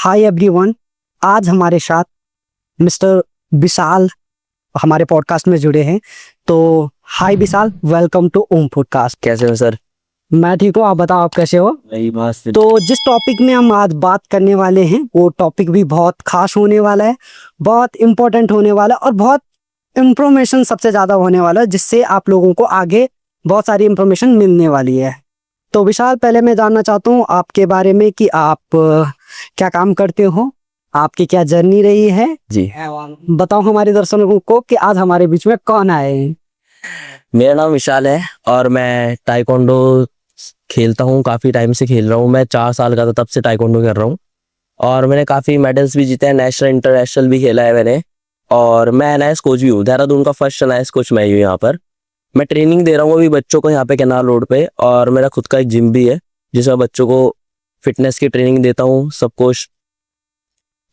Hi everyone. आज हमारे साथ मिस्टर विशाल हमारे पॉडकास्ट में जुड़े हैं। तो हाय विशाल, वेलकम टू ओम पॉडकास्ट। कैसे हो सर? मैं ठीक हूँ, आप बताओ आप कैसे हो? वही बात। तो जिस टॉपिक में हम आज बात करने वाले हैं वो टॉपिक भी बहुत खास होने वाला है, बहुत इम्पोर्टेंट होने वाला है और बहुत इंफॉर्मेशन सबसे ज़्यादा होने वाला है, जिससे आप लोगों को आगे बहुत सारी इंफॉर्मेशन मिलने वाली है। तो विशाल, पहले मैं जानना चाहता हूँ आपके बारे में कि आप क्या काम करते हो, आपकी क्या जर्नी रही है जी, बताओ हमारे दर्शकों को कि आज हमारे बीच में कौन आए हैं। मेरा नाम विशाल है और मैं ताइक्वांडो खेलता हूँ। काफ़ी टाइम से खेल रहा हूँ। मैं 4 साल का था तब से ताइक्वांडो कर रहा हूँ और मैंने काफ़ी मेडल्स भी जीते हैं। नेशनल इंटरनेशनल भी खेला है मैंने। और मैं एनआईएस कोच भी हूँ। देहरादून का फर्स्ट एनआईएस कोच मैं ही हूँ यहाँ पर। मैं ट्रेनिंग दे रहा हूँ अभी बच्चों को यहाँ पे केनाल रोड पे, और मेरा खुद का एक जिम भी है जिसमें बच्चों को फिटनेस की ट्रेनिंग देता हूँ, सब कुछ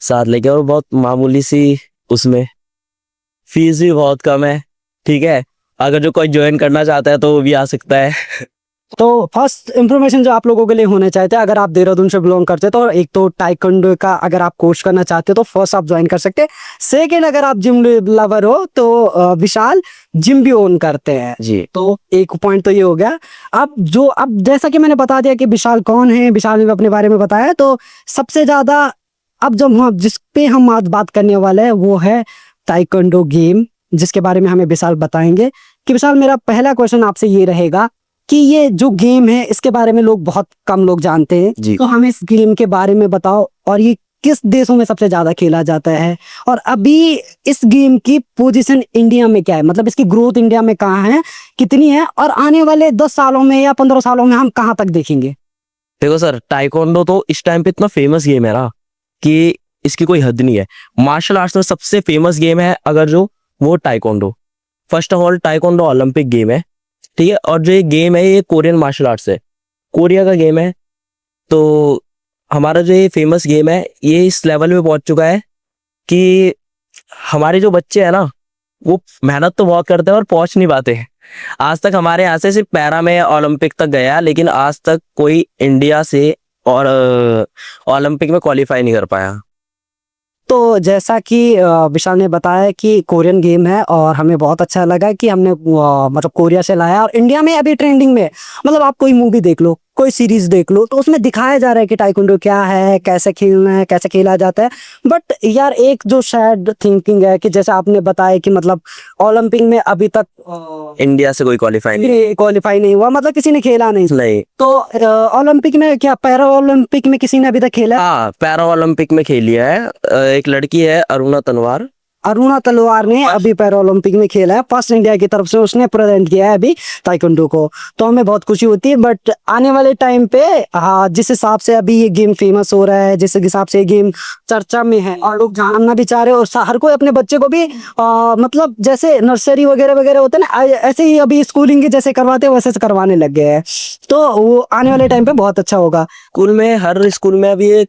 साथ लेके। और बहुत मामूली सी उसमें फीस भी बहुत कम है। ठीक है, अगर जो कोई ज्वाइन करना चाहता है तो वो भी आ सकता है। तो फर्स्ट इंफॉर्मेशन जो आप लोगों के लिए होना चाहते हैं, अगर आप देहरादून से बिलोंग करते हैं तो एक तो ताइक्वांडो का अगर आप कोर्स करना चाहते हो तो फर्स्ट आप ज्वाइन कर सकते हैं। सेकेंड, अगर आप जिम लवर हो तो विशाल जिम भी ओन करते हैं जी। तो एक पॉइंट तो ये हो गया। अब जैसा कि मैंने बता दिया कि विशाल कौन है, विशाल ने अपने बारे में बताया, तो सबसे ज्यादा अब जब हम जिस पे हम आज बात करने वाले हैं वो है ताइक्वांडो गेम, जिसके बारे में हमें विशाल बताएंगे। कि विशाल, मेरा पहला क्वेश्चन आपसे ये रहेगा कि ये जो गेम है इसके बारे में बहुत कम लोग जानते हैं, जी। तो हमें इस गेम के बारे में बताओ और ये किस देशों में सबसे ज्यादा खेला जाता है और अभी इस गेम की पोजीशन इंडिया में क्या है, मतलब इसकी ग्रोथ इंडिया में कहाँ है, कितनी है, और आने वाले 10 सालों में या 15 सालों में हम कहाँ तक देखेंगे। देखो सर, ताइक्वांडो तो इस टाइम पे इतना फेमस गेम है ना कि इसकी कोई हद नहीं है। मार्शल आर्ट्स में सबसे फेमस गेम है अगर जो, वो taekwondo. First of all taekwondo Olympic game है, ठीक है। और जो ये गेम है ये कोरियन मार्शल आर्ट्स है, कोरिया का गेम है। तो हमारा जो ये फेमस गेम है ये इस लेवल पे पहुंच चुका है कि हमारे जो बच्चे हैं ना वो मेहनत तो बहुत करते हैं और पहुंच नहीं पाते हैं। आज तक हमारे यहाँ से सिर्फ पैरा में ओलंपिक तक गया, लेकिन आज तक कोई इंडिया से और ओलंपिक में क्वालिफाई नहीं कर पाया। तो जैसा कि विशाल ने बताया कि कोरियन गेम है और हमें बहुत अच्छा लगा कि हमने मतलब कोरिया से लाया और इंडिया में अभी ट्रेंडिंग में, मतलब आप कोई मूवी देख लो, कोई सीरीज देख लो, तो उसमें दिखाया जा रहा है कि ताइक्वांडो क्या है, कैसे खेलना है, कैसे खेला जाता है। बट यार एक जो सैड थिंकिंग है कि जैसे आपने बताया कि मतलब ओलंपिक में अभी तक इंडिया से कोई क्वालिफाई क्वालिफाई नहीं हुआ, मतलब किसी ने खेला नहीं। तो ओलंपिक में क्या, पैरा ओलंपिक में किसी ने अभी तक खेला? हाँ, पैरा ओलंपिक में खेली है। एक लड़की है अरुणा तनवार। अरुणा तलवार ने अभी पैरा ओलंपिक में खेला है, फर्स्ट इंडिया की तरफ से उसने प्रेजेंट किया है अभी ताइक्वांडो को, तो हमें बहुत खुशी होती है। बट आने वाले टाइम पे हाँ, जिस हिसाब से अभी ये गेम फेमस हो रहा है, जिस हिसाब से ये गेम चर्चा में है और लोग जानना भी चाह रहे हैं, और हर कोई अपने बच्चे को भी मतलब जैसे नर्सरी वगैरह वगैरह होता है ना, ऐसे ही अभी स्कूलिंग के जैसे करवाते हैं वैसे से करवाने लग गए हैं, तो वो आने वाले टाइम पे बहुत अच्छा होगा। स्कूल में, हर स्कूल में अभी ये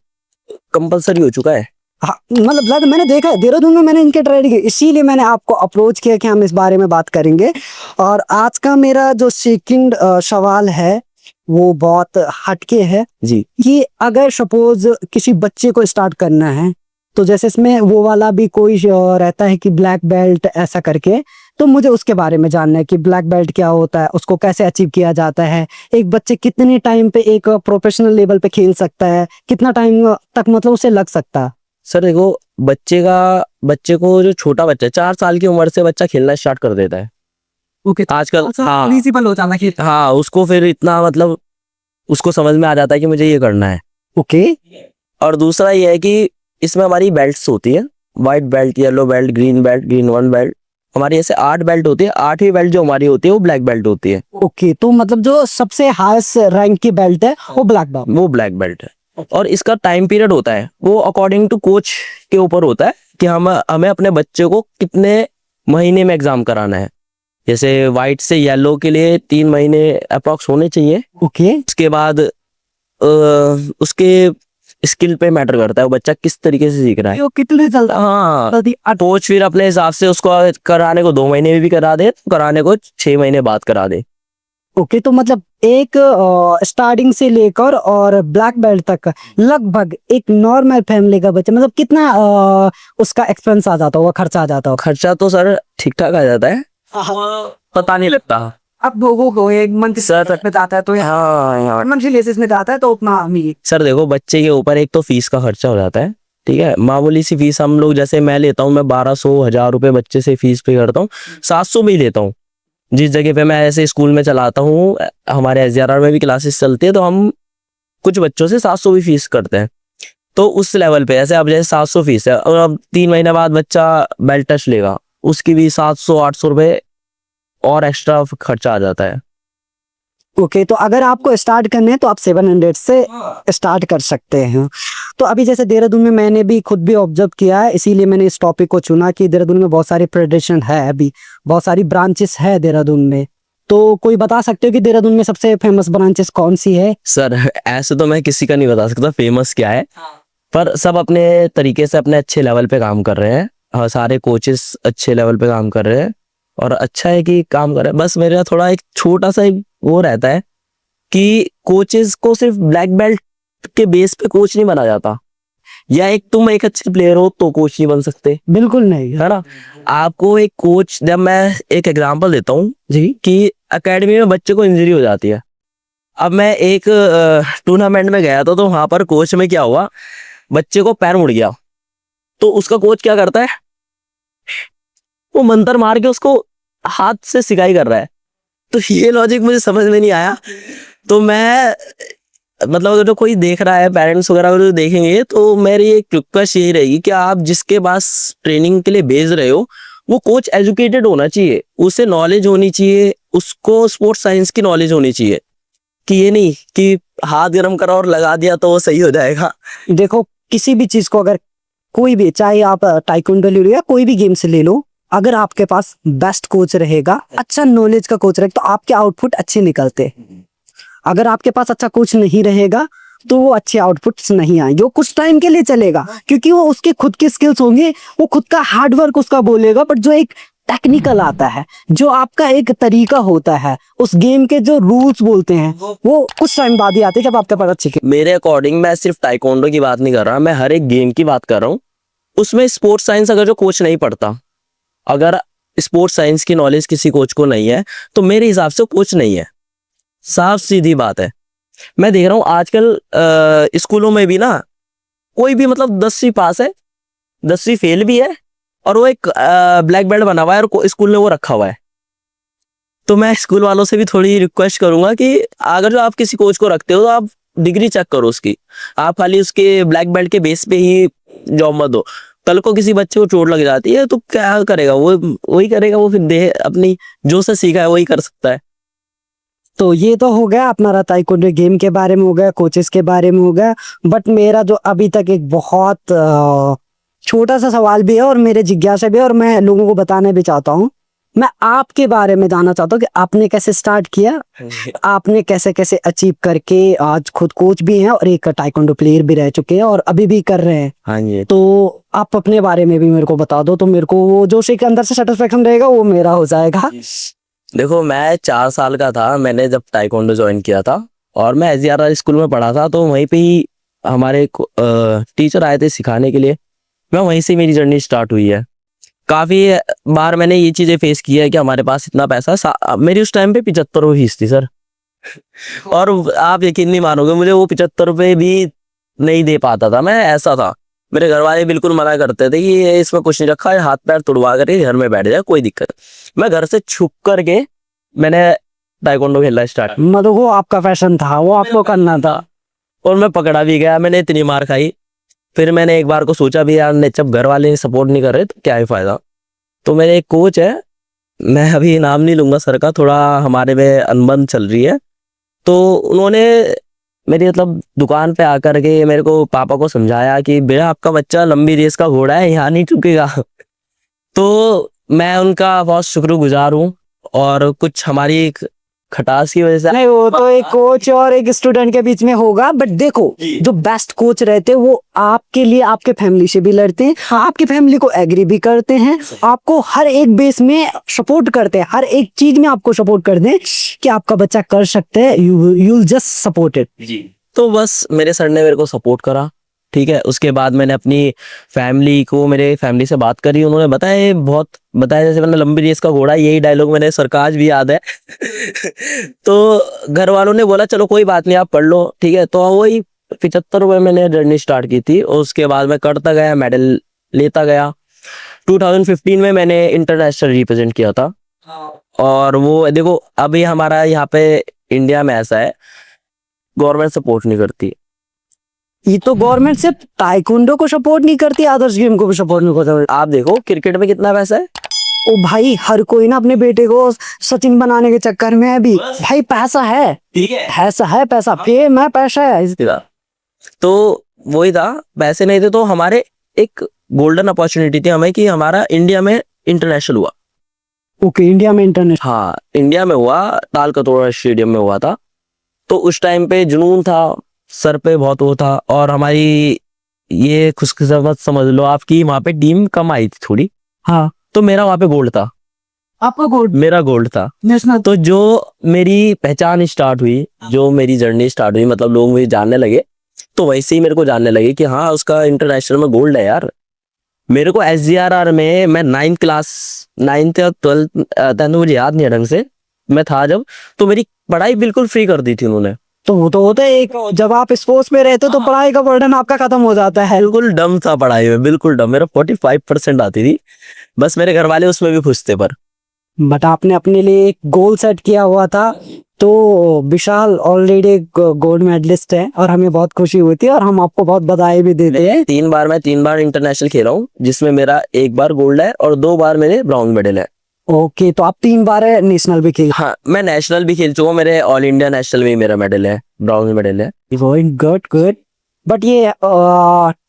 कंपलसरी हो चुका है। हाँ, मतलब मैंने देखा है देहरादून में, मैंने इनके ट्राई की, इसीलिए मैंने आपको अप्रोच किया कि हम इस बारे में बात करेंगे। और आज का मेरा जो सेकंड सवाल है वो बहुत हटके है जी। कि अगर सपोज किसी बच्चे को स्टार्ट करना है, तो जैसे इसमें वो वाला भी कोई रहता है कि ब्लैक बेल्ट ऐसा करके, तो मुझे उसके बारे में जानना है कि ब्लैक बेल्ट क्या होता है, उसको कैसे अचीव किया जाता है, एक बच्चे कितने टाइम पे एक प्रोफेशनल लेवल पे खेल सकता है, कितना टाइम तक मतलब उसे लग सकता है। सर देखो, बच्चे को जो छोटा बच्चा है 4 साल की उम्र से बच्चा खेलना स्टार्ट कर देता है। ओके, आजकल हाँ प्रिंसिपल हो जाना कि हाँ, उसको फिर इतना मतलब उसको समझ में आ जाता है कि मुझे ये करना है। ओके। और दूसरा ये है कि इसमें हमारी बेल्ट्स होती है, white belt, yellow belt, green belt, green 1 belt. हमारी ऐसे 8 बेल्ट होती है। 8वीं बेल्ट जो हमारी होती है वो ब्लैक बेल्ट होती है। ओके, तो मतलब जो सबसे हाईएस्ट रैंक की बेल्ट है वो ब्लैक बेल्ट है। और इसका टाइम पीरियड होता है वो अकॉर्डिंग टू कोच के ऊपर होता है कि हमें अपने बच्चे को कितने महीने में एग्जाम कराना है। जैसे व्हाइट से येलो के लिए 3 महीने अप्रॉक्स होने चाहिए। ओके। उसके बाद उसके स्किल पे मैटर करता है वो बच्चा किस तरीके से सीख रहा है। कितने चलता? हाँ, कोच फिर अपने हिसाब से उसको कराने को 2 महीने में भी करा दे, कराने को 6 महीने बाद करा दे। ओके, तो मतलब एक स्टार्टिंग से लेकर और ब्लैक बेल्ट तक लगभग एक नॉर्मल फैमिली का बच्चा मतलब कितना उसका एक्सपेंस आ जाता होगा, खर्चा आ जाता होगा? खर्चा तो सर ठीक ठाक आ जाता है, पता नहीं लगता। अब वो एक मंथ सर में जाता है तो हाँ मंथली बेसिस में जाता है तो उतना अमीर। सर देखो, बच्चे के ऊपर एक तो फीस का खर्चा हो जाता है, ठीक है, मामूली सी फीस हम लोग जैसे मैं लेता हूँ, मैं 1200 1000 रुपए बच्चे से फीस पे करता हूँ, 700 में ही लेता हूँ। जिस जगह पे मैं ऐसे स्कूल में चलाता हूँ, हमारे SJRR में भी क्लासेस चलती है, तो हम कुछ बच्चों से 700 भी फीस करते हैं। तो उस लेवल पे ऐसे अब जैसे 700 फीस है और अब 3 महीने बाद बच्चा बेल्ट टेस्ट लेगा, उसकी भी 700 800 रुपए और एक्स्ट्रा खर्चा आ जाता है। ओके, तो अगर आपको स्टार्ट करने हैं तो आप 700 से स्टार्ट कर सकते हैं। तो अभी जैसे देहरादून में मैंने भी खुद भी ऑब्जर्व किया है, इसीलिए मैंने इस टॉपिक को चुना कि देहरादून में बहुत सारी फेडरेशन है, अभी बहुत सारी ब्रांचेस है देहरादून में। तो कोई बता सकते हो कि देहरादून में सबसे फेमस ब्रांचेस कौन सी है? सर ऐसे तो मैं किसी का नहीं बता सकता फेमस क्या है, पर सब अपने तरीके से अपने अच्छे लेवल पे काम कर रहे हैं। हाँ, सारे कोचेस अच्छे लेवल पे काम कर रहे हैं और अच्छा है कि काम कर रहे हैं। बस मेरा थोड़ा एक छोटा सा वो रहता है कि कोचेस को सिर्फ ब्लैक बेल्ट के बेस पे कोच नहीं बना जाता, या एक तुम एक अच्छे प्लेयर हो तो कोच नहीं बन सकते, बिल्कुल नहीं है ना। आपको एक कोच, जब मैं एक एग्जांपल देता हूँ जी, कि एकेडमी में बच्चे को इंजरी हो जाती है। अब मैं एक टूर्नामेंट में गया था, तो वहां पर कोच में क्या हुआ, बच्चे को पैर मुड़ गया, तो उसका कोच क्या करता है, वो मंतर मार के उसको हाथ से सिकाई कर रहा है। तो ये लॉजिक मुझे समझ में नहीं आया। तो मैं मतलब अगर तो कोई देख रहा है, पेरेंट्स वगैरह अगर देखेंगे, तो मेरी एक रिक्वेस्ट यही रहेगी कि आप जिसके पास ट्रेनिंग के लिए भेज रहे हो, वो कोच एजुकेटेड होना चाहिए, उसे नॉलेज होनी चाहिए, उसको स्पोर्ट्स साइंस की नॉलेज होनी चाहिए, कि ये नहीं कि हाथ गर्म करा और लगा दिया तो वो सही हो जाएगा। देखो, किसी भी चीज को अगर कोई भी, चाहे आप टाइकोंडो ले लो या कोई भी गेम से ले लो, अगर आपके पास बेस्ट कोच रहेगा, अच्छा नॉलेज का कोच रहेगा, तो आपके आउटपुट अच्छे निकलते। अगर आपके पास अच्छा कोच नहीं रहेगा तो वो अच्छे आउटपुट्स नहीं आएंगे। वो कुछ टाइम के लिए चलेगा क्योंकि वो उसके खुद के स्किल्स होंगे, वो खुद का हार्डवर्क उसका बोलेगा, बट जो एक टेक्निकल आता है, जो आपका एक तरीका होता है, उस गेम के जो रूल्स बोलते हैं, वो कुछ टाइम बाद ही आते हैं जब आपके पास अच्छे मेरे अकॉर्डिंग मैं सिर्फ टाइकोंडो की बात नहीं कर रहा, मैं हर एक गेम की बात कर रहा हूँ। उसमें स्पोर्ट्स साइंस अगर जो कोच नहीं पढ़ता, अगर स्पोर्ट्स साइंस की नॉलेज किसी कोच को नहीं है, तो मेरे हिसाब से कोच नहीं है, साफ सीधी बात है। मैं देख रहा हूँ आजकल स्कूलों में भी ना, कोई भी मतलब 10वीं पास है, 10वीं फेल भी है, और वो एक ब्लैक बेल्ट बना हुआ है और स्कूल ने वो रखा हुआ है। तो मैं स्कूल वालों से भी थोड़ी रिक्वेस्ट करूंगा कि अगर जो आप किसी कोच को रखते हो, तो आप डिग्री चेक करो उसकी, आप खाली उसके ब्लैक बेल्ट के बेस पे ही जॉब मत दो। कल को किसी बच्चे को चोट लग जाती है तो क्या करेगा वो, वही करेगा वो, फिर देह अपनी जो से सीखा है वही कर सकता है। तो ये तो हो गया अपना ताइक्वांडो गेम के बारे में, हो गया कोचेस के बारे में, हो गया। बट मेरा जो अभी तक एक बहुत छोटा सा सवाल भी है और मेरे जिज्ञासा भी है और मैं लोगों को बताना भी चाहता हूँ। मैं आपके बारे में जानना चाहता हूँ कि आपने कैसे स्टार्ट किया, आपने कैसे कैसे अचीव करके आज खुद कोच भी हैं और एक ताइक्वांडो प्लेयर भी रह चुके हैं और अभी भी कर रहे हैं। हाँ जी, तो आप अपने बारे में भी मेरे को बता दो, तो मेरे को वो जो के अंदर से सेटिस्फेक्शन रहेगा वो मेरा हो जाएगा। देखो मैं 4 साल का था, मैंने जब टाइकोंडो ज्वाइन किया था, और मैं SJRR स्कूल में पढ़ा था, तो वहीं पे ही हमारे टीचर आए थे सिखाने के लिए, मैं वहीं से मेरी जर्नी स्टार्ट हुई है। काफ़ी बार मैंने ये चीज़ें फेस की है कि हमारे पास इतना पैसा, मेरी उस टाइम पे 75 रुपये फीस थी सर, और आप यकीन नहीं मानोगे, मुझे वो 75 रुपये भी नहीं दे पाता था मैं, ऐसा था। मेरे घर वाले बिल्कुल मना करते थे कि ये इसमें कुछ नहीं रखा है, हाथ पैर तुड़वा करके घर में बैठ जाए, कोई दिक्कत। मैं घर से छुप करके मैंने टाइकोंडो खेलना स्टार्ट, मतलब वो आपका फैशन था, वो आपको करना था। और मैं पकड़ा भी गया, मैंने इतनी मार खाई। फिर मैंने एक बार को सोचा भी यार, ने जब घर वाले सपोर्ट नहीं कर रहे तो क्या ही फायदा। तो मेरे एक कोच है, मैं अभी नाम नहीं लूंगा सर का, थोड़ा हमारे में अनबन चल रही है, तो उन्होंने मेरी मतलब दुकान पे आकर के मेरे को, पापा को समझाया कि बेटा आपका बच्चा लंबी रेस का घोड़ा है, यहाँ नहीं चुकेगा। तो मैं उनका बहुत शुक्रगुजार हूँ, और कुछ हमारी खटास की वजह से। नहीं, वो तो एक कोच और एक स्टूडेंट के बीच में होगा, बट देखो जो बेस्ट कोच रहते हैं वो आपके लिए आपके फैमिली से भी लड़ते हैं, आपकी फैमिली को एग्री भी करते हैं, आपको हर एक बेस में सपोर्ट करते हैं, हर एक चीज में आपको सपोर्ट करते हैं कि आपका बच्चा कर सकते हैं, you will just support it. जी। तो बस मेरे सर ने मेरे को सपोर्ट करा, ठीक है। उसके बाद मैंने अपनी फैमिली को, मेरे फैमिली से बात करी, उन्होंने बताया, ये बहुत बताया, जैसे मैंने लंबी रेस का घोड़ा, यही डायलॉग मैंने सर का आज भी याद है। तो घर वालों ने बोला चलो कोई बात नहीं, आप पढ़ लो, ठीक है। तो वही 75 में मैंने जर्नी स्टार्ट की थी, और उसके बाद मैं करता गया, मेडल लेता गया। 2015 में मैंने इंटरनेशनल रिप्रेजेंट किया था। और वो देखो अभी हमारा यहाँ पे इंडिया में ऐसा है, गवर्नमेंट सपोर्ट नहीं करती। ये तो गवर्नमेंट सिर्फ ताइक्वांडो को सपोर्ट नहीं करती, अदर्स गेम को भी सपोर्ट नहीं करती। आप देखो क्रिकेट में कितना पैसा है। ओ भाई, हर कोई ना अपने बेटे को सचिन बनाने के चक्कर में अभी भाई पैसा है, ठीक है, ऐसा है, पैसा फेम है, पैसा है। तो वही था, पैसे नहीं थे तो हमारे एक गोल्डन अपॉर्चुनिटी थी हमें कि हमारा इंडिया में इंटरनेशनल हुआ। ओके, इंडिया में इंटरनेशनल। हाँ, इंडिया में हुआ, तालकटोरा स्टेडियम में हुआ था। तो उस टाइम पे जुनून था, सर पे बहुत वो था, और हमारी ये खुशकिस्मत समझ लो आपकी, वहां पे टीम कम आई थी थोड़ी। हाँ, तो मेरा वहां पे गोल्ड था, आपका गोल्ड मेरा गोल्ड था। नेशनल। तो जो मेरी पहचान स्टार्ट हुई, जो मेरी जर्नी स्टार्ट हुई, मतलब लोग मुझे जानने लगे, तो वैसे ही मेरे को जानने लगे कि हाँ उसका इंटरनेशनल में गोल्ड है यार। मेरे को SGRR में, मैं 9th क्लास, 9th या 12th, 10th मुझे याद नहीं है ढंग से, मैं था जब, तो मेरी पढ़ाई बिल्कुल फ्री कर दी थी उन्होंने। तो वो तो होता है, एक जब आप स्पोर्ट्स में रहते हो तो पढ़ाई का बर्डन आपका खत्म हो जाता है। बिल्कुल डम था पढ़ाई में, बिल्कुल डम। मेरा 45% आती थी, बस मेरे घर वाले उसमें भी खुश थे। पर बट आपने अपने लिए एक गोल सेट किया हुआ था। तो विशाल ऑलरेडी गोल्ड मेडलिस्ट है और हमें बहुत खुशी हुई थी, और हम आपको बहुत बधाई भी देते हैं। 3 बार इंटरनेशनल खेला हूँ, जिसमें मेरा 1 बार गोल्ड है और 2 बार मेरे ब्राउन मेडल है। ओके, तो आप 3 बार नेशनल भी खेल। हाँ, मैं नेशनल भी खेल चुका हूँ, मेरे ऑल इंडिया नेशनल में ही मेरा मेडल है, ब्राउन मेडल है। Good good. बट ये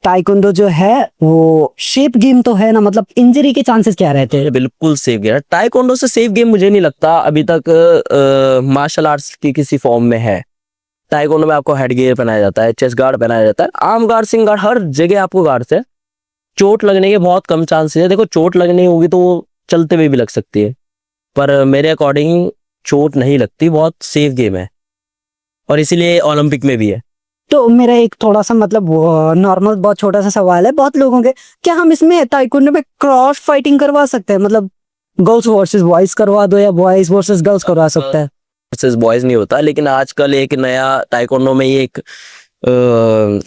ताइक्वांडो जो है वो शेप गेम तो है ना, मतलब इंजरी के चांसेस क्या रहते हैं? बिल्कुल सेफ गेम, टाइकोंडो से सेफ गेम मुझे नहीं लगता अभी तक मार्शल आर्ट्स की किसी फॉर्म में है। टाइकोंडो में आपको हेड गियर पहनाया जाता है, चेस्ट गार्ड पहनाया जाता है, आर्म गार्ड, सिंग गार्ड, हर जगह आपको गार्ड से। चोट लगने के बहुत कम चांसेस है। देखो चोट लगनी होगी तो वो चलते हुए भी लग सकती है, पर मेरे अकॉर्डिंग चोट नहीं लगती, बहुत सेफ गेम है, और इसीलिए ओलंपिक में भी है। तो मेरा एक थोड़ा सा मतलब नॉर्मल बहुत छोटा सा सवाल है बहुत लोगों के, क्या हम इसमें ताइक्वांडो में क्रॉस फाइटिंग करवा सकते हैं? मतलब गर्ल्स वर्सेस बॉयज करवा दो या बॉयज वर्सेस गर्ल्स करवा सकते हैं? वर्सेस बॉयज नहीं होता, लेकिन आजकल एक नया ताइक्वांडो में ये एक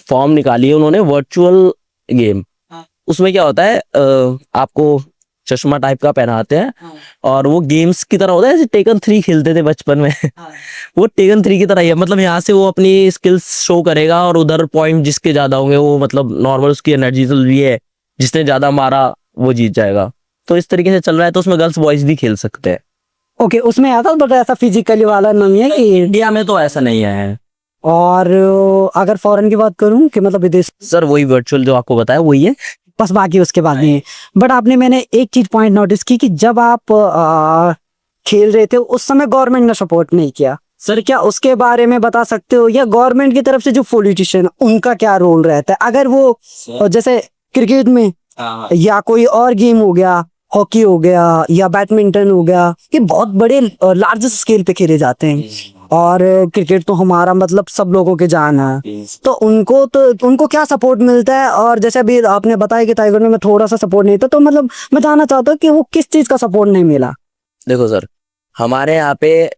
फॉर्म निकाली है उन्होंने, वर्चुअल गेम। उसमें क्या होता है, आपको चश्मा टाइप का पहनाते हैं, और वो गेम्स की तरह होता है, जैसे टेकन 3 खेलते थे बचपन में। वो टेकन 3 की तरह ही है, मतलब यहाँ से वो अपनी स्किल्स शो करेगा, और उधर पॉइंट जिसके ज्यादा होंगे वो, मतलब नॉर्मल उसकी एनर्जी तो ये है, जिसने ज्यादा मारा वो जीत जाएगा। तो इस तरीके से चल रहा है, तो उसमें गर्ल्स बॉयज भी खेल सकते हैं। ओके, उसमें आता बट ऐसा फिजिकली वाला नहीं है कि। इंडिया में तो ऐसा नहीं है। और अगर फॉरेन की बात करूं कि मतलब विदेश, सर वही वर्चुअल जो आपको बताया वही है, बस बाकी उसके बाद नहीं है। बट आपने, मैंने एक चीज पॉइंट नोटिस की कि जब आप खेल रहे थे उस समय गवर्नमेंट ने सपोर्ट नहीं किया। सर क्या उसके बारे में बता सकते हो, या गवर्नमेंट की तरफ से जो पॉलिटिशियन उनका क्या रोल रहता है? अगर वो जैसे क्रिकेट में या कोई और गेम हो गया, हॉकी हो गया या बैडमिंटन हो गया, ये बहुत बड़े लार्ज स्केल पे खेले जाते हैं, और क्रिकेट तो हमारा मतलब सब लोगों के जान है। तो उनको क्या सपोर्ट मिलता है? और जैसे अभी आपने बताया कि ताइक्वांडो में थोड़ा सा सपोर्ट नहीं था, तो मतलब मैं जानना चाहता हूँ कि वो किस चीज का सपोर्ट नहीं मिला? देखो सर, हमारे यहाँ पे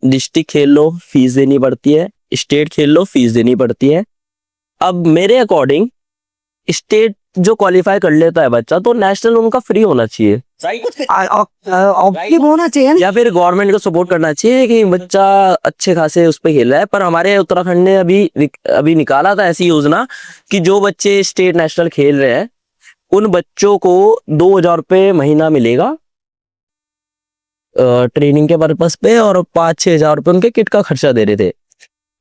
डिस्ट्रिक्ट खेल लो फीस देनी पड़ती है, स्टेट खेल लो फीस देनी पड़ती है। अब मेरे अकॉर्डिंग स्टेट जो क्वालिफाई कर लेता है बच्चा, तो नेशनल उनका फ्री होना चाहिए, होना चाहिए। या फिर गवर्नमेंट को सपोर्ट करना चाहिए कि बच्चा अच्छे खासे उस पे खेल रहा है। पर हमारे उत्तराखंड ने अभी निकाला था ऐसी योजना कि जो बच्चे स्टेट नेशनल खेल रहे हैं उन बच्चों को 2,000 रुपये महीना मिलेगा ट्रेनिंग के पर्पस पे, और 5-6 हजार रुपये उनके किट का खर्चा दे रहे थे।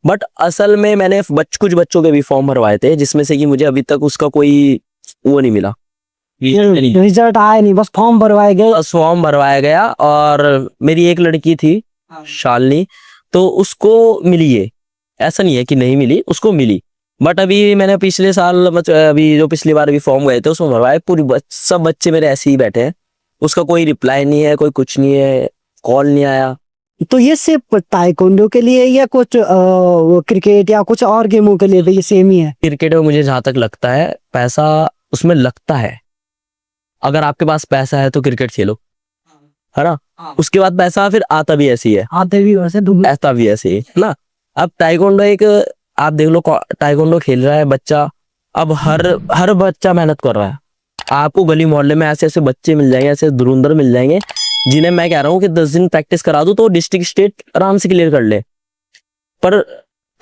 बट असल में मैंने कुछ बच्चों के भी फॉर्म भरवाए थे, जिसमें से कि मुझे अभी तक उसका कोई वो नहीं मिला, रिजल्ट आया नहीं, बस फॉर्म भरवाए गए। फॉर्म भरवाया गया। और मेरी एक लड़की थी, शालिनी, तो उसको मिली है, ऐसा नहीं है कि नहीं मिली, उसको मिली। बट अभी मैंने पिछले साल अभी जो पिछली बार अभी फॉर्म गए थे उसमें भरवाए, सब बच्चे मेरे ऐसे ही बैठे हैं, उसका कोई रिप्लाई नहीं है, कोई कुछ नहीं है, कॉल नहीं आया। तो ये सिर्फ ताइक्वांडो के लिए या कुछ क्रिकेट या कुछ और गेमों के लिए भी ये सेम ही है? क्रिकेट में मुझे जहां तक लगता है पैसा उसमें लगता है, अगर आपके पास पैसा है तो क्रिकेट खेलो, है ना। उसके बाद पैसा फिर आता भी ऐसे ही है, आते भी वैसे ऐसा भी ऐसे ही है ना। अब ताइक्वांडो एक, आप देख लो ताइक्वांडो खेल रहा है बच्चा, अब हर बच्चा मेहनत कर रहा है। आपको गली मोहल्ले में ऐसे ऐसे बच्चे मिल जाएंगे, ऐसे धुरंधर मिल जाएंगे, जिन्हें मैं कह रहा हूँ कि 10 दिन प्रैक्टिस करा दूं तो डिस्ट्रिक्ट स्टेट आराम से क्लियर कर ले। पर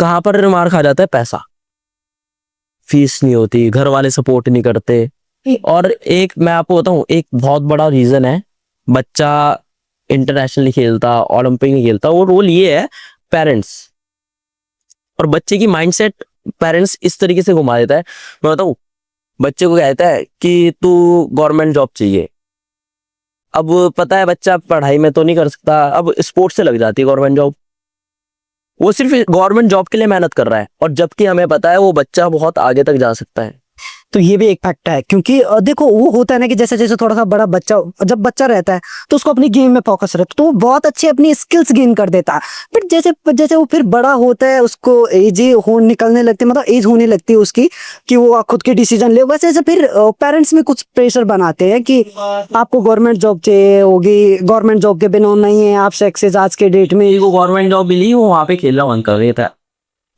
कहाँ पर मार खा जाता है? पैसा, फीस नहीं होती, घर वाले सपोर्ट नहीं करते। और एक मैं आपको बताऊं, एक बहुत बड़ा रीजन है बच्चा इंटरनेशनली खेलता, ओलंपिक नहीं खेलता, वो रोल ये है पेरेंट्स और बच्चे की माइंडसेट। पेरेंट्स इस तरीके से घुमा देता है, मैं बताऊं, बच्चे को कहता है कि तू गवर्नमेंट जॉब चाहिए। अब पता है बच्चा पढ़ाई में तो नहीं कर सकता, अब स्पोर्ट्स से लग जाती है गवर्नमेंट जॉब, वो सिर्फ गवर्नमेंट जॉब के लिए मेहनत कर रहा है, और जबकि हमें पता है वो बच्चा बहुत आगे तक जा सकता है। तो ये भी एक फैक्ट है, क्योंकि देखो वो होता है ना कि जैसे जैसे थोड़ा सा बड़ा बच्चा, जब बच्चा रहता है तो उसको अपनी गेम में फोकस रहता है, तो वो बहुत अच्छी अपनी स्किल्स गेन कर देता है। बट जैसे जैसे वो फिर बड़ा होता है, उसको एज हो निकलने लगती है, मतलब एज होने लगती है उसकी, कि वो खुद के डिसीजन ले, वैसे वैसे फिर पेरेंट्स में कुछ प्रेशर बनाते हैं कि आपको गवर्नमेंट जॉब चाहिए होगी, गवर्नमेंट जॉब के बिना नहीं है आप सक्सेस आज के डेट में। वो गवर्नमेंट जॉब मिली, वो वहां पे खेलना बंद कर देता है,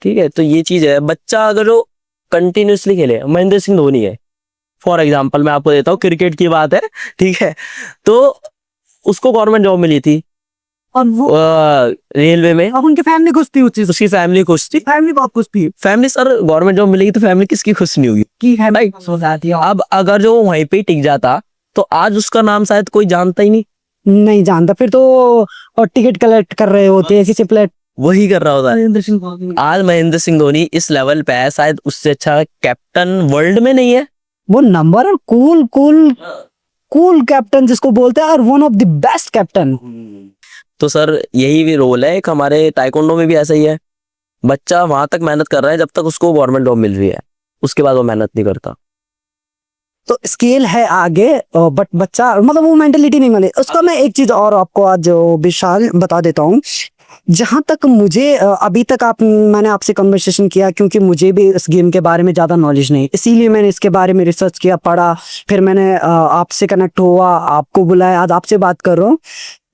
ठीक है। तो ये चीज है, बच्चा अगर वो कंटिन्यूसली खेले, महेंद्र सिंह धोनी है फॉर एग्जाम्पल, मैं आपको देता हूँ, क्रिकेट की बात है, ठीक है, तो उसको गवर्नमेंट जॉब मिली थी और वो रेलवे में, अब उनकी फैमिली खुश थी उस चीज, उसकी फैमिली खुश थी, फैमिली बहुत खुश थी फैमिली। सर गवर्नमेंट जॉब मिलेगी तो फैमिली किसकी खुश नहीं होगी कि फैमिली खुश हो जाती है। अब अगर जो वहीं पे टिक जाता तो आज उसका नाम शायद कोई जानता ही नहीं, नहीं जानता, फिर तो और टिकट कलेक्ट कर रहे होते हैं इसी प्लेट। वही कर रहा होता है। महेंद्र सिंह धोनी, आज महेंद्र सिंह धोनी इस लेवल पे है, शायद उससे अच्छा कैप्टन वर्ल्ड में नहीं है। वो नंबर और कूल कूल कूल कैप्टन जिसको बोलते हैं, और one of the best captain. तो सर यही भी रोल है, एक हमारे ताइक्वांडो में भी ऐसा ही है, बच्चा वहां तक मेहनत कर रहा है जब तक उसको गवर्नमेंट जॉब मिल रही है, उसके बाद वो मेहनत नहीं करता। तो स्केल है आगे, बट बच्चा मतलब वो मेंटेलिटी नहीं मिले उसका। मैं एक चीज और आपको आज विशाल बता देता हूँ, जहां तक मुझे अभी तक मैंने आपसे कन्वर्सेशन किया, क्योंकि मुझे भी इस गेम के बारे में ज़्यादा नॉलेज नहीं, इसीलिए मैंने इसके बारे में रिसर्च किया, पढ़ा, फिर मैंने आपसे कनेक्ट हुआ, आपको बुलाया, आज आपसे बात कर रहा हूँ।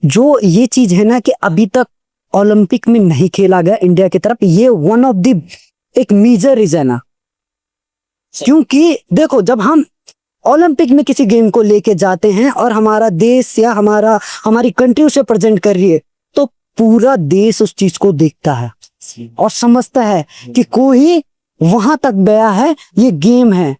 जो ये चीज़ है ना कि अभी तक ओलंपिक में नहीं खेला गया इंडिया की तरफ, ये वन ऑफ द एक मेजर रीजन है। क्योंकि देखो, जब हम ओलंपिक में किसी गेम को लेके जाते हैं और हमारा देश या हमारी कंट्री उसे प्रेजेंट कर रही है, तो पूरा देश उस चीज को देखता है और समझता है कि कोई वहां तक गया है, ये गेम है।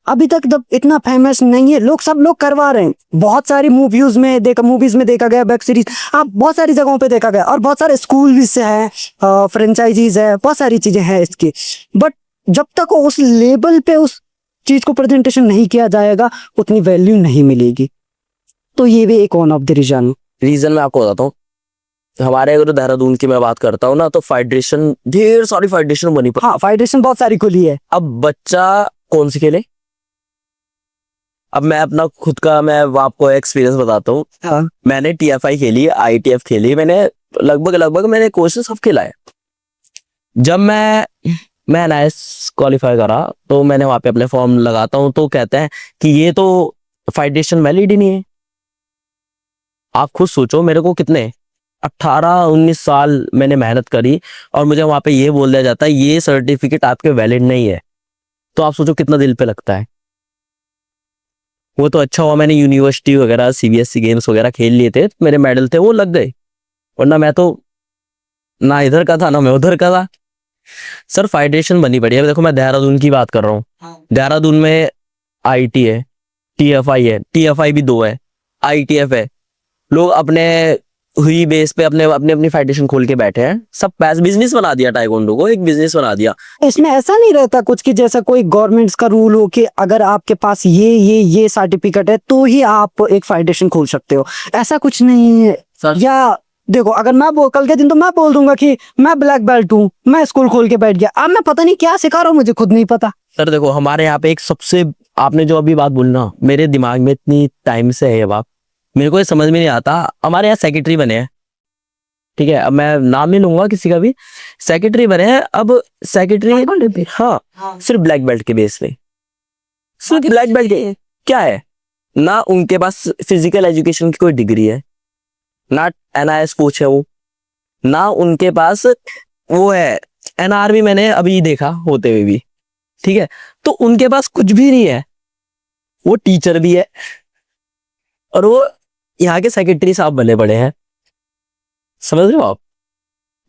अभी तक जब इतना फेमस नहीं है, सब लोग करवा रहे हैं, बहुत सारी मूवीज में देखा गया, वेब सीरीज, आप बहुत सारी जगहों पे देखा गया, और बहुत सारे स्कूल भी से है, फ्रेंचाइजीज है, बहुत सारी चीजें हैं इसकी। बट जब तक उस लेवल पे उस चीज को प्रेजेंटेशन नहीं किया जाएगा, उतनी वैल्यू नहीं मिलेगी। तो ये भी एक वन ऑफ द रीजन मैं आपको बताता हूँ, हमारे अगर देहरादून की मैं बात करता हूँ ना, तो फेडरेशन, ढेर सारी फेडरेशन बनी। हाँ, फेडरेशन बहुत सारी खुली है। अब बच्चा कौन सी खेले? अब मैं अपना खुद का मैं आपको एक्सपीरियंस बताता हूँ। हाँ। मैंने TFI खेली, ITF खेली, मैंने लगभग मैंने कोर्सेज सब खिलाए। जब मैं NIS क्वालिफाई करा तो मैंने वहां पे अपने फॉर्म लगाता हूँ, तो कहते हैं कि ये तो फेडरेशन वैलिड ही नहीं है। आप खुद सोचो, मेरे को कितने 18-19 साल मैंने मेहनत करी और मुझे वहां पे ये बोल दिया जाता है ये सर्टिफिकेट आपके वैलिड नहीं है, तो आप सोचो कितना दिल पे लगता है। वो तो अच्छा हुआ मैंने यूनिवर्सिटी वगैरह CBSE गेम्स वगैरह खेल लिए थे, मेरे मेडल थे वो लग गए, वरना मैं तो ना इधर का था ना मैं उधर का था। सर फेडरेशन बनी पड़ी है। देखो मैं देहरादून की बात कर रहा हूँ, देहरादून में IT है, TFI है, TFI भी 2 है, ITF है। लोग अपने हुई बेस पे अपनी फेडरेशन खोल के बैठे हैं, सब बिजनेस बना दिया, ताइक्वांडो को एक बिजनेस बना दिया। इसमें ऐसा नहीं रहता कुछ कि जैसा कोई गवर्नमेंट्स का रूल हो कि अगर आपके पास ये सर्टिफिकेट है तो ही आप एक फेडरेशन खोल सकते हो, ऐसा कुछ नहीं है। सर या देखो अगर मैं कल के दिन तो मैं बोल दूंगा कि मैं ब्लैक बेल्ट हूँ, मैं स्कूल खोल के बैठ गया, अब मैं पता नहीं क्या सिखा रहा हूँ, मुझे खुद नहीं पता। सर देखो हमारे यहाँ पे एक सबसे, आपने जो अभी बात बोली ना, मेरे दिमाग में इतनी टाइम से है ये बात, मेरे को ये समझ में नहीं आता। हमारे यहाँ सेक्रेटरी बने हैं, ठीक है, अब मैं नाम नहीं लूंगा किसी का भी, सेक्रेटरी बने हैं। अब सेक्रेटरी, हाँ, सिर्फ ब्लैक बेल्ट के बेस पे, सिर्फ ब्लैक बेल्ट क्या है ना, उनके पास फिजिकल एजुकेशन की कोई डिग्री है ना, NIS कोच है वो, ना उनके पास वो है NR भी मैंने अभी देखा होते हुए भी, ठीक है, तो उनके पास कुछ भी नहीं है, वो टीचर भी है और वो यहाँ के सेक्रेटरी साहब बने पड़े हैं, समझ रहे हो आप?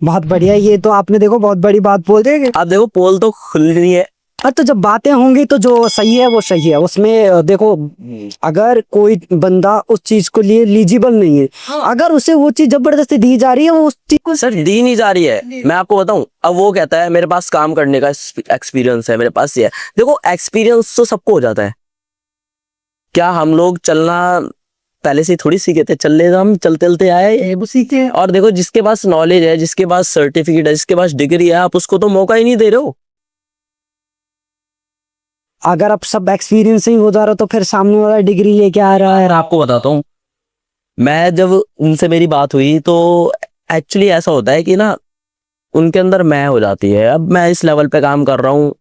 बहुत बढ़िया, ये तो आपने देखो बहुत बड़ी बात बोल दी। आप देखो पोल तो खुल रही है। और तो जब बातें होंगी तो जो सही है वो सही है, उसमें देखो अगर कोई बंदा उस चीज को लिए एलिजिबल नहीं है, अगर उसे वो चीज जबरदस्ती दी जा रही है, वो उस चीज को सर दी नहीं जा रही है, मैं आपको बताऊं, अब वो कहता है मेरे पास काम करने का एक्सपीरियंस है, मेरे पास ये है, देखो एक्सपीरियंस तो सबको हो जाता है, क्या हम लोग चलना पहले से थोड़ी सीखे थे, चल ले हम चलते चलते आए वो सीखे। और देखो जिसके पास नॉलेज है, जिसके पास सर्टिफिकेट है, जिसके पास डिग्री है, आप उसको तो मौका ही नहीं दे रहे हो। अगर अब सब एक्सपीरियंस ही हो जा रहा तो फिर सामने वाला डिग्री लेके आ रहा है। यार आपको बताता हूँ, मैं जब उनसे मेरी बात हुई तो एक्चुअली ऐसा होता है कि ना उनके अंदर मैं हो जाती है, अब मैं इस लेवल पे काम कर रहा हूँ,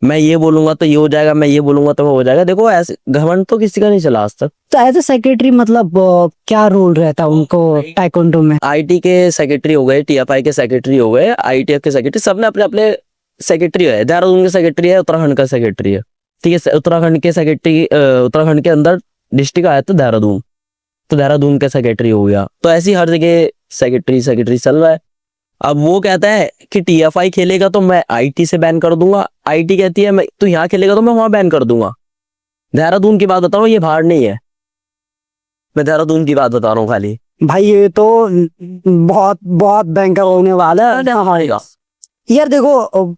मैं ये बोलूंगा तो ये हो जाएगा, मैं ये बोलूंगा तो वो हो जाएगा। देखो ऐसे घमंड तो किसी का नहीं चला आज तक। तो एज ए सेक्रेटरी मतलब क्या रोल रहता है उनको ताइक्वांडो में? IT के सेक्रेटरी हो गए, TFI के सेक्रेटरी हो गए, ITF के सेक्रेटरी, सबने अपने अपने सेक्रेटरी है। देहरादून के सेक्रेटरी है, उत्तराखंड का सेक्रेटरी है, ठीक है, उत्तराखंड के सेक्रेटरी, उत्तराखंड के अंदर डिस्ट्रिक्ट आया तो देहरादून, तो देहरादून का सेक्रेटरी हो गया। तो ऐसी हर जगह सेक्रेटरी चल रहा है। अब वो कहता है कि TFI खेलेगा तो मैं IT से बैन कर दूंगा, IT कहती है मैं तू यहाँ खेलेगा तो मैं वहां बैन कर दूंगा। देहरादून की बात बता रहा हूँ, ये बाहर नहीं है, मैं देहरादून की बात बता रहा हूँ खाली। भाई ये तो बहुत बहुत भयंकर होने वाला है हमारे का यार। देखो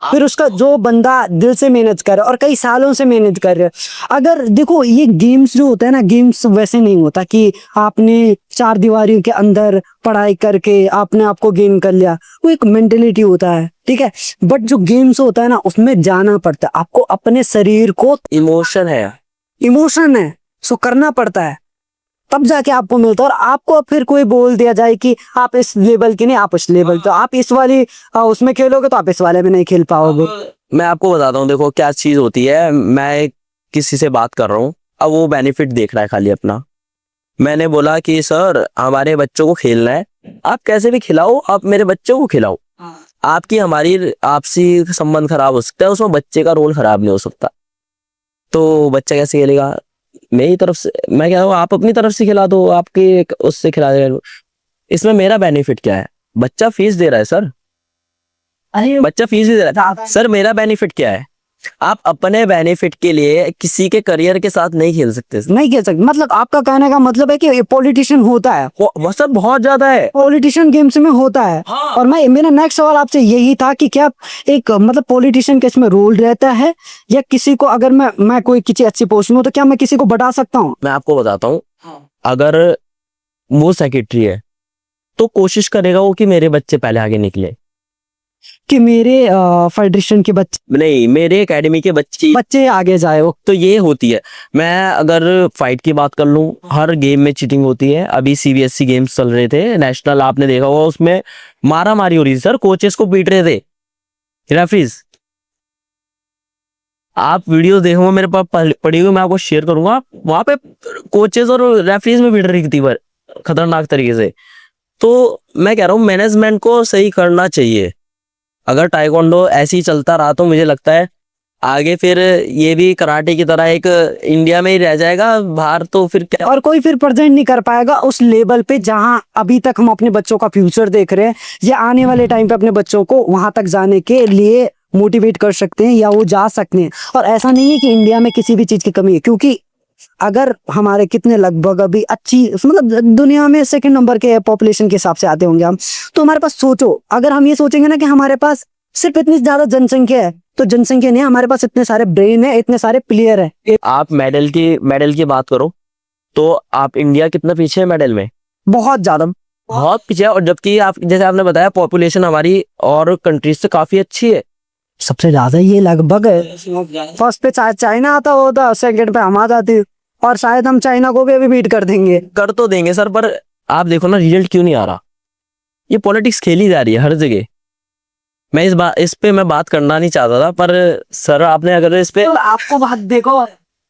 फिर उसका जो बंदा दिल से मेहनत कर रहा है और कई सालों से मेहनत कर रहा है, अगर देखो ये गेम्स जो होता है ना, गेम्स वैसे नहीं होता कि आपने चार दीवारियों के अंदर पढ़ाई करके आपने आपको गेन कर लिया, वो एक मेंटेलिटी होता है, ठीक है। बट जो गेम्स होता है ना, उसमें जाना पड़ता है, आपको अपने शरीर को, इमोशन है, सो करना पड़ता है, तब जाके आपको मिलता है। और आपको फिर कोई बोल दिया जाए कि आप इस लेवल के नहीं, आप इस लेवल, तो आप इस वाली उसमें खेलोगे तो आप इस वाले में नहीं खेल पाओगे। मैं आपको बताता हूँ, देखो क्या चीज होती है, मैं किसी से बात कर रहा हूँ, अब वो बेनिफिट देख रहा है खाली अपना। मैंने बोला कि सर हमारे बच्चों को खेलना है, आप कैसे भी खिलाओ, आप मेरे बच्चों को खिलाओ, आपकी हमारी आपसी संबंध खराब हो सकता है, उसमें बच्चे का रोल खराब नहीं हो सकता। तो बच्चा कैसे खेलेगा? मेरी तरफ से मैं कह रहा हूँ आप अपनी तरफ से खिला दो, आपके उससे खिला दे। इसमें मेरा बेनिफिट क्या है? बच्चा फीस दे रहा है सर, अरे बच्चा फीस भी दे रहा है सर, मेरा बेनिफिट क्या है? आप अपने बेनिफिट के लिए किसी के करियर के साथ नहीं खेल सकते, नहीं खेल सकते। मतलब आपका कहने का मतलब है कि पॉलिटिशियन होता है, वो सब बहुत ज्यादा है, पॉलिटिशियन गेम्स में होता है। हाँ। और मैं, मेरा नेक्स्ट सवाल आपसे यही था कि क्या एक मतलब पॉलिटिशियन का इसमें रोल रहता है, या किसी को अगर मैं कोई किसी अच्छी पोस्ट में हूं तो क्या मैं किसी को बढ़ा सकता हूँ? मैं आपको बताता हूँ, अगर वो सेक्रेटरी है तो कोशिश करेगा वो कि मेरे बच्चे पहले आगे निकले, कि मेरे फेडरेशन के बच्चे नहीं मेरे एकेडमी के बच्चे आगे जाए वो। तो ये होती है। मैं अगर फाइट की बात कर लूं, हर गेम में चीटिंग होती है। अभी CBSE गेम्स चल रहे थे नेशनल, आपने देखा होगा, उसमें मारा मारी हो रही थी सर, कोचेस को पीट रहे थे रेफरीज। आप वीडियो देखो, मेरे पास पड़ी हुई, मैं आपको शेयर करूंगा, वहां पे कोचेस और रेफरीज में पीट रही थी खतरनाक तरीके से। तो मैं कह रहा हूँ मैनेजमेंट को सही करना चाहिए। अगर ताइक्वांडो ऐसे ही चलता रहा तो मुझे लगता है आगे फिर ये भी कराटे की तरह एक इंडिया में ही रह जाएगा, बाहर तो फिर क्या, और कोई फिर प्रेजेंट नहीं कर पाएगा उस लेवल पे जहां अभी तक हम अपने बच्चों का फ्यूचर देख रहे हैं, या आने वाले टाइम पे अपने बच्चों को वहां तक जाने के लिए मोटिवेट कर सकते हैं या वो जा सकते हैं। और ऐसा नहीं है कि इंडिया में किसी भी चीज की कमी है, क्योंकि अगर हमारे कितने लगभग अभी अच्छी मतलब दुनिया में सेकंड नंबर के पॉपुलेशन के हिसाब से आते होंगे हम, तो हमारे पास सोचो, अगर हम ये सोचेंगे ना कि हमारे पास सिर्फ इतनी ज्यादा जनसंख्या है, तो जनसंख्या नहीं, हमारे पास इतने सारे ब्रेन है, इतने सारे प्लेयर है। आप मेडल की बात करो तो आप इंडिया कितना पीछे है मेडल में? बहुत ज्यादा। बहुत पीछे है। और जबकि आप जैसे आपने बताया पॉपुलेशन हमारी और कंट्रीज से काफी अच्छी है। सबसे ज्यादा ये लगभग फर्स्ट पे चाइना आता होता, सेकंड पे हम आ जाते, और शायद हम चाइना को भी अभी बीट कर देंगे। कर तो देंगे सर, पर आप देखो ना रिजल्ट क्यों नहीं आ रहा। ये पॉलिटिक्स खेली जा रही है हर जगह। इस पे मैं बात करना नहीं चाहता था, पर सर आपने अगर इस पे तो आपको बात देखो,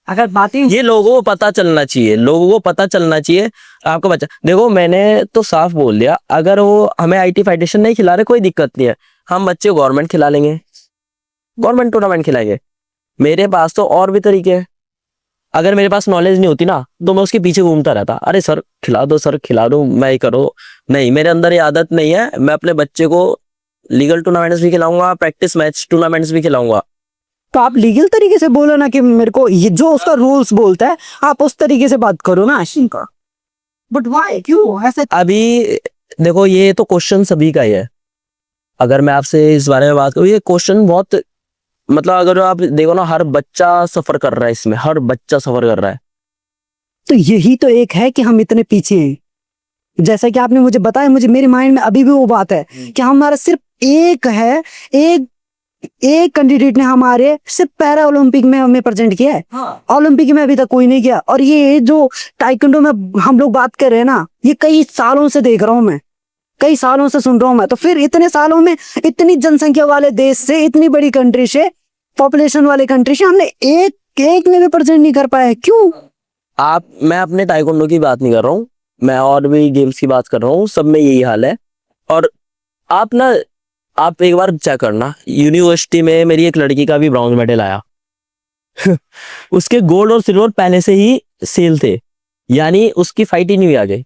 अगर बातें ये लोगों को पता चलना चाहिए, लोगों को पता चलना चाहिए। आपका बच्चा देखो, मैंने तो साफ बोल दिया, अगर वो हमें आईटी फाउंडेशन नहीं खिला रहे कोई दिक्कत नहीं है, हम बच्चे को गवर्नमेंट खिला लेंगे, गवर्नमेंट टूर्नामेंट खिलाएंगे। मेरे पास तो और भी तरीके हैं। अगर मेरे पास नॉलेज नहीं होती ना तो मैं उसके पीछे घूमता रहता, अरे सर खिला दो, सर खिला दो, मैं ही करो। नहीं, मेरे अंदर ये आदत नहीं है। मैं अपने बच्चे को लीगल टूर्नामेंट्स भी खिलाऊंगा, प्रैक्टिस मैच टूर्नामेंट्स भी खिलाऊंगा। तो आप लीगल तरीके से बोलो ना, कि मेरे को ये जो उसका रूल्स बोलता है आप उस तरीके से बात करो ना आशिन का। बट वाई, क्यों ऐसे? अभी देखो, ये तो क्वेश्चन सभी का ही है। अगर मैं आपसे इस बारे में बात करूँ, ये क्वेश्चन बहुत, मतलब अगर आप देखो ना, हर बच्चा सफर कर रहा है इसमें, हर बच्चा सफर कर रहा है। तो यही तो एक है कि हम इतने पीछे हैं। जैसा कि आपने मुझे बताया, मुझे मेरे माइंड में अभी भी वो बात है कि हमारा सिर्फ एक है, एक कैंडिडेट ने हमारे सिर्फ पैरा ओलंपिक में हमें प्रेजेंट किया है। ओलंपिक में अभी तक कोई नहीं किया। और ये जो ताइक्वांडो में हम लोग बात कर रहे हैं ना, ये कई सालों से देख रहा हूं मैं, कई सालों से सुन रहा हूं मैं। तो फिर इतने सालों में इतनी जनसंख्या वाले देश से, इतनी बड़ी कंट्री से, पॉपुलेशन वाले कंट्री से हमने एक में भी प्रेजेंट नहीं कर पाया, क्यों? मैं अपने ताइक्वांडो की बात नहीं कर रहा हूँ, मैं और भी गेम्स की बात कर रहा हूँ, सब में यही हाल है। और आप एक बार चेक करना, यूनिवर्सिटी में मेरी एक लड़की का भी ब्रॉन्ज मेडल आया उसके गोल्ड और सिल्वर पहले से ही सेल थे, यानी उसकी फाइट ही नहीं हुई आगे।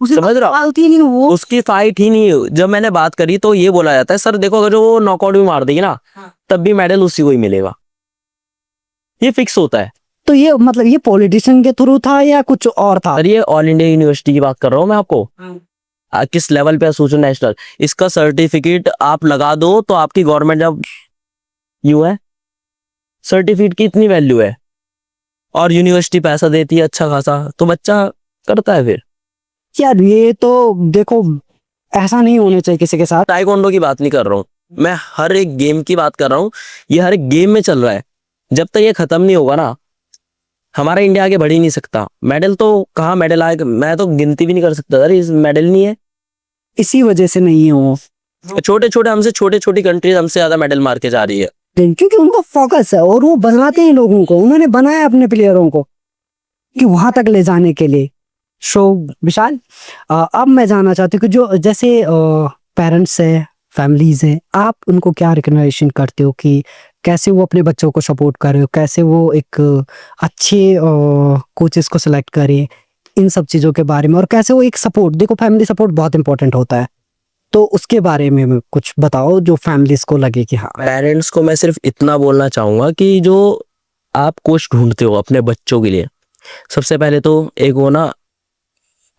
समझ रहा हूँ? नहीं वो उसकी फाइट ही नहीं हुई। जब मैंने बात करी तो ये बोला जाता है, सर देखो अगर वो नॉकआउट भी मार देगी ना, तब भी मेडल उसी को ही मिलेगा, ये फिक्स होता है। तो ये मतलब ये पॉलिटिशियन के थ्रू था या कुछ और था? अरे ये ऑल इंडिया यूनिवर्सिटी की बात कर रहा हूँ मैं आपको। किस लेवल पे सोचो, नेशनल। इसका सर्टिफिकेट आप लगा दो तो आपकी गवर्नमेंट जब यूं है, सर्टिफिकेट की इतनी वैल्यू है और यूनिवर्सिटी पैसा देती है अच्छा खासा, तो बच्चा करता है। फिर यार ये तो देखो, ऐसा नहीं होना चाहिए किसी के साथ। ताइक्वांडो की बात नहीं कर रहा हूँ मैं, हर एक गेम की बात कर रहा हूँ। ये हर एक गेम में चल रहा है। जब तक ये खत्म नहीं होगा ना, हमारा इंडिया आगे बढ़ ही नहीं सकता। मेडल तो कहाँ मेडल आएगा, मैं तो गिनती भी नहीं कर सकता। अरे इस मेडल नहीं है, इसी वजह से नहीं है वो। छोटे छोटी कंट्रीज हमसे ज्यादा मेडल मार के जा रही है, क्योंकि उनका फोकस है और वो बनाते हैं लोगों को, उन्होंने बनाया अपने प्लेयरों को कि वहां तक ले जाने के लिए। सो विशाल, अब मैं जानना चाहती हूँ कि जो जैसे पेरेंट्स है, फैमिलीज है, आप उनको क्या रिकमेंडेशन करते हो कि कैसे वो अपने बच्चों को सपोर्ट करे, कैसे वो एक अच्छे कोचेस को सिलेक्ट करे, इन सब चीज़ों के बारे में, और कैसे वो एक सपोर्ट, देखो फैमिली सपोर्ट बहुत इंपॉर्टेंट होता है, तो उसके बारे में कुछ बताओ जो फैमिलीज को लगे कि हाँ। पेरेंट्स को मैं सिर्फ इतना बोलना चाहूंगा कि जो आप कोच ढूंढते हो अपने बच्चों के लिए, सबसे पहले तो एक वो ना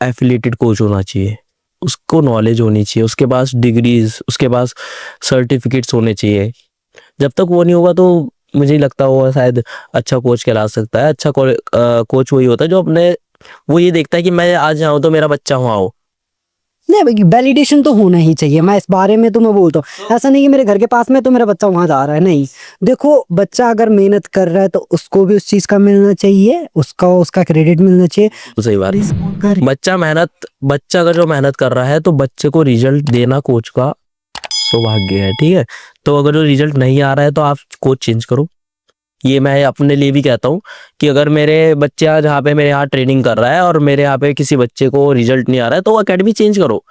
एफिलिएटेड कोच होना चाहिए, उसको नॉलेज होनी चाहिए, उसके पास डिग्रीज, उसके पास सर्टिफिकेट्स होने चाहिए। जब तक वो नहीं होगा तो मुझे नहीं लगता वो शायद अच्छा कोच कहला सकता है। अच्छा कोच वही होता है जो अपने, वो ये देखता है कि मैं आज जाऊँ तो मेरा बच्चा वहाँ हो। नहीं, वैलिडेशन तो होना ही चाहिए। मैं इस बारे में तो मैं बोलता हूँ, ऐसा नहीं कि मेरे घर के पास में तो मेरा बच्चा वहां जा रहा है, नहीं। देखो बच्चा अगर मेहनत कर रहा है तो उसको भी उस चीज का मिलना चाहिए, उसका क्रेडिट मिलना चाहिए। तो सही बात है, बच्चा अगर जो मेहनत कर रहा है तो बच्चे को रिजल्ट देना कोच का सौभाग्य है, ठीक है। तो अगर जो रिजल्ट नहीं आ रहा है तो आप कोच चेंज करो। ये मैं अपने लिए भी कहता हूँ कि अगर मेरे बच्चा जहाँ पे मेरे यहाँ ट्रेनिंग कर रहा है और मेरे यहाँ पे किसी बच्चे को रिजल्ट नहीं आ रहा है तो अकेडमी चेंज करो।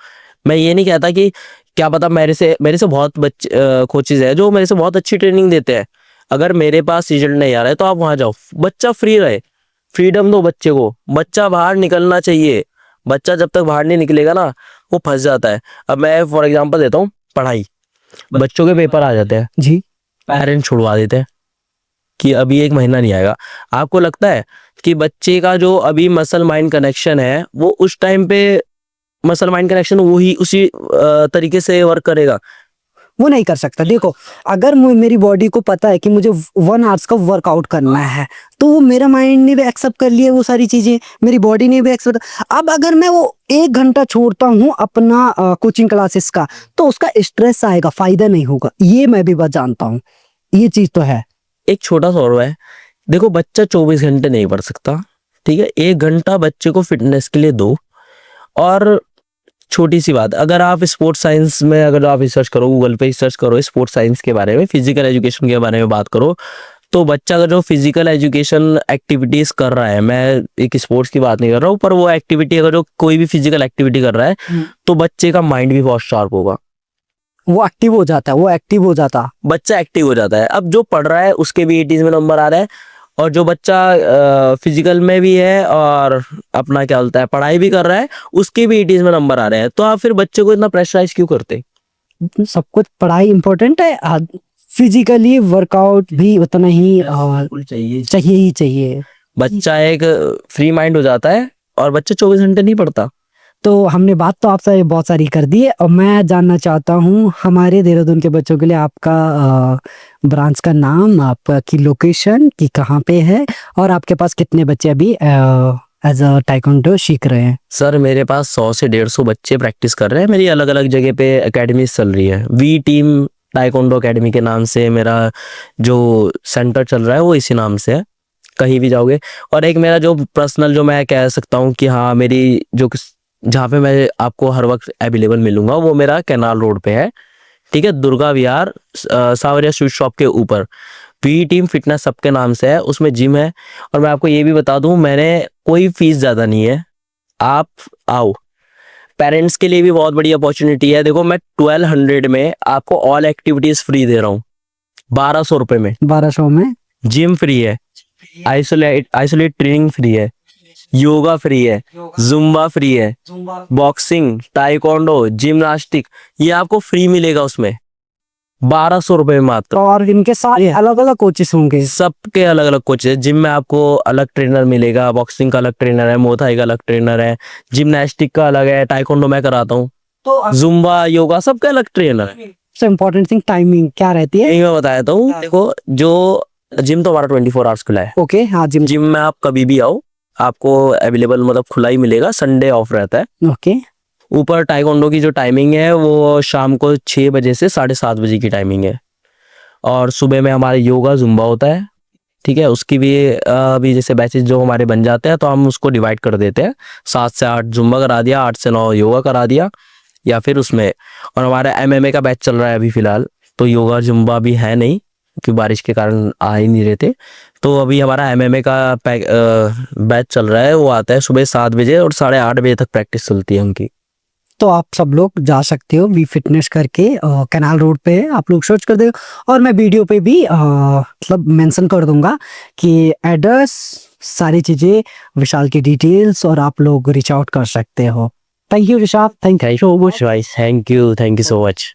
मैं ये नहीं कहता कि क्या पता मेरे से बहुत बच्चे कोचेज है जो मेरे से बहुत अच्छी ट्रेनिंग देते हैं, अगर मेरे पास रिजल्ट नहीं आ रहा है तो आप वहाँ जाओ। बच्चा फ्री रहे, फ्रीडम दो बच्चे को, बच्चा बाहर निकलना चाहिए। बच्चा जब तक बाहर नहीं निकलेगा ना वो फंस जाता है। अब मैं फॉर एग्जाम्पल देता हूँ, पढ़ाई, बच्चों के पेपर आ जाते हैं जी, पेरेंट्स छुड़वा देते हैं कि अभी 1 महीना नहीं आएगा। आपको लगता है कि बच्चे का जो अभी मसल माइंड कनेक्शन है वो उस टाइम पे मसल माइंड कनेक्शन वही उसी तरीके से वर्क करेगा? वो नहीं कर सकता। देखो अगर मेरी बॉडी को पता है कि मुझे 1 आवर्स का वर्कआउट करना है, तो वो मेरा माइंड ने भी एक्सेप्ट कर लिया वो सारी चीजें, मेरी बॉडी ने भी एक्सेप्ट। अब अगर मैं वो 1 घंटा छोड़ता हूँ अपना कोचिंग क्लासेस का, तो उसका स्ट्रेस आएगा, फायदा नहीं होगा। ये मैं भी बात जानता हूँ, ये चीज तो है। एक छोटा सा और है, देखो बच्चा 24 घंटे नहीं पढ़ सकता, ठीक है, 1 घंटा बच्चे को फिटनेस के लिए दो। और छोटी सी बात, अगर आप स्पोर्ट्स साइंस में अगर आप रिसर्च करो, गूगल पे सर्च करो स्पोर्ट्स साइंस के बारे में, फिजिकल एजुकेशन के बारे में बात करो, तो बच्चा अगर जो फिजिकल एजुकेशन एक्टिविटीज कर रहा है, मैं एक स्पोर्ट्स की बात नहीं कर रहा हूँ, पर वो एक्टिविटी अगर जो कोई भी फिजिकल एक्टिविटी कर रहा है, तो बच्चे का माइंड भी बहुत शार्प होगा, वो एक्टिव हो जाता है, वो एक्टिव हो जाता। बच्चा एक्टिव हो जाता है। अब जो पढ़ रहा है उसके भी 80s में नंबर आ रहा है, और जो बच्चा फिजिकल में भी है और अपना क्या बोलता है पढ़ाई भी कर रहा है, उसके भी 80s में नंबर आ रहे हैं। तो आप फिर बच्चे को इतना प्रेशराइज क्यों करते? सब कुछ पढ़ाई इंपॉर्टेंट है, फिजिकली वर्कआउट भी उतना ही चाहिए ही चाहिए। बच्चा एक फ्री माइंड हो जाता है, और बच्चा 24 घंटे नहीं पढ़ता। तो हमने बात तो आपसे बहुत सारी कर दी है, और मैं जानना चाहता हूँ हमारे देहरादून के बच्चों के लिए आपका ब्रांच का नाम, आपकी लोकेशन कि कहाँ पे है, और आपके पास कितने बच्चे अभी एज अ टाइकोंडो सीख रहे हैं। सर मेरे पास 100 से 150 बच्चे प्रैक्टिस कर रहे हैं, मेरी अलग अलग जगह पे एकेडमीज चल रही है। वी टीम टाइकोंडो एकेडमी के नाम से मेरा जो सेंटर चल रहा है वो इसी नाम से है, कहीं भी जाओगे। और एक मेरा जो पर्सनल जो मैं कह सकता हूँ कि हाँ मेरी जो जहाँ पे मैं आपको हर वक्त अवेलेबल मिलूंगा, वो मेरा कैनाल रोड पे है, ठीक है, दुर्गा विहार सावरिया स्वीट शॉप के ऊपर। वी टीम फिटनेस सबके नाम से है, उसमें जिम है। और मैं आपको ये भी बता दूं, मैंने कोई फीस ज़्यादा नहीं है, आप आओ। पेरेंट्स के लिए भी बहुत बड़ी अपॉर्चुनिटी है। देखो मैं 1200 में आपको ऑल एक्टिविटीज फ्री दे रहा हूँ, 1200 रुपये में। 1200 में जिम फ्री है, आइसोलेट ट्रेनिंग फ्री है, योगा फ्री है, जुम्बा फ्री है, बॉक्सिंग, टाइकोंडो, जिम्नास्टिक, ये आपको फ्री मिलेगा उसमें 1200 रुपये में मात्र। और इनके सारे अलग अलग कोचेस होंगे। सबके अलग अलग कोच है। जिम में आपको अलग ट्रेनर मिलेगा, बॉक्सिंग का अलग ट्रेनर है, मोथाई का अलग ट्रेनर है, जिम्नास्टिक का अलग है, टाइकोंडो मैं कराता हूँ, तो जुम्बा, योगा, सबका अलग ट्रेनर है। सबसे इम्पोर्टेंट थिंग टाइमिंग क्या रहती है? यही मैं बताया था हूँ। देखो जो जिम तो हमारा 24 आवर्स खुला है। ओके, हाँ जिम। जिम में आप कभी भी आओ, आपको अवेलेबल मतलब खुला ही मिलेगा, संडे ऑफ रहता है। ओके। ऊपर टाइकोंडो की जो टाइमिंग है वो शाम को 6 बजे से 7:30 बजे की टाइमिंग है। और सुबह में हमारे योगा जुम्बा होता है, ठीक है, उसकी भी अभी जैसे बैचेस जो हमारे बन जाते हैं तो हम उसको डिवाइड कर देते हैं, 7 से 8 जुम्बा करा दिया, 8 से 9 योगा करा दिया, या फिर उसमें। और हमारा MMA का बैच चल रहा है अभी फिलहाल, तो योगा जुम्बा भी है नहीं क्योंकि बारिश के कारण आ ही नहीं रहते। तो अभी हमारा MMA का बैच चल रहा है, वो आता है सुबह 7 बजे और 8:30 बजे तक प्रैक्टिस चलती है उनकी। तो आप सब लोग जा सकते हो वी फिटनेस करके, कैनाल रोड पे है, आप लोग सर्च कर दो। और मैं वीडियो पे भी मतलब मेंशन कर दूंगा कि एड्रेस, सारी चीजें, विशाल की डिटेल्स, और आप लोग रीच आउट कर सकते हो। Thank you Rishabh, thank you so much. Thank you so much.